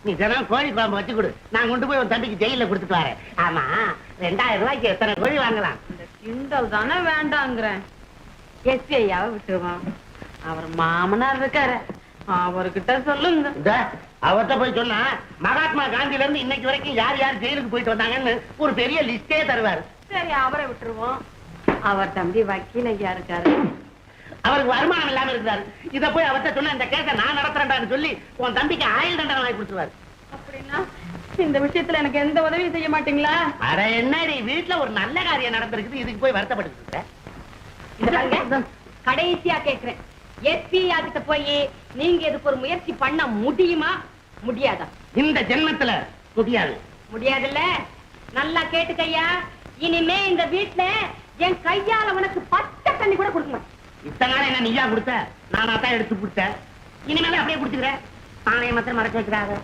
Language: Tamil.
நீ தினம் கோழி குழம்பு வச்சு கொடு, நான் கொண்டு போய் உன் தம்பிக்கு ஜெயில கொடுத்துட்டு வரேன். ஆமா, 2000 ரூபாய்க்கு எத்தனை கோழி வாங்கலாம்? இந்த கிண்டல் தானே வேண்டாங்கிறேன். எஸ்பி ஐயாவை விட்டுருவான். அவர் மாமனார் இருக்காரு, அவர்கிட்ட சொல்லுங்க. அவர்கிட்ட போய் சொன்னா மகாத்மா காந்தில இருந்து இன்னைக்கு வரைக்கும் யார் யார் ஜெயிலுக்கு போயிட்டு வந்தாங்கன்னு ஒரு பெரிய லிஸ்டே தருவாரு. சரி, அவரை விட்டுருவோம். அவர் தம்பி வக்கீல் ஐயா இருக்காரு, அவருக்கு வருமானம் இல்லாம இருக்கிறாரு. இத போய் அவர்கிட்ட சொன்னா இந்த கேஸ நான் நடத்துறேன்டான்னு சொல்லி உன் தம்பிக்கு ஆயுள் தண்டனை வாங்கி கொடுத்துருவாரு. அப்படின்னா இந்த விஷயத்துல எனக்கு எந்த உதவியும் செய்ய மாட்டீங்களா? அட என்னடி, வீட்டுல ஒரு நல்ல காரியம் நடந்திருக்குது, இதுக்கு போய் வருத்தப்பட்டு கடைசியா கேக்குறேன், எஸ்பி கிட்ட போய் நீங்க இதுக்கு ஒரு முயற்சி பண்ண முடியுமா முடியாதா? இந்த ஜென்மத்துல முடியாது. முடியாதுல்ல? நல்லா கேட்டுக்கையா, இனிமே இந்த வீட்டுல என் கையால உனக்கு பச்சை தண்ணி கூட கொடுக்க மாட்டேன். இத்தனை நாள் என்ன நீயா கொடுத்த, நானா தான் எடுத்து கொடுத்தேன். இனிமேல அப்படியே குடுத்துக்கிறேன். பானையை மாத்திரம் மறைச்சு வைக்கிறாங்க.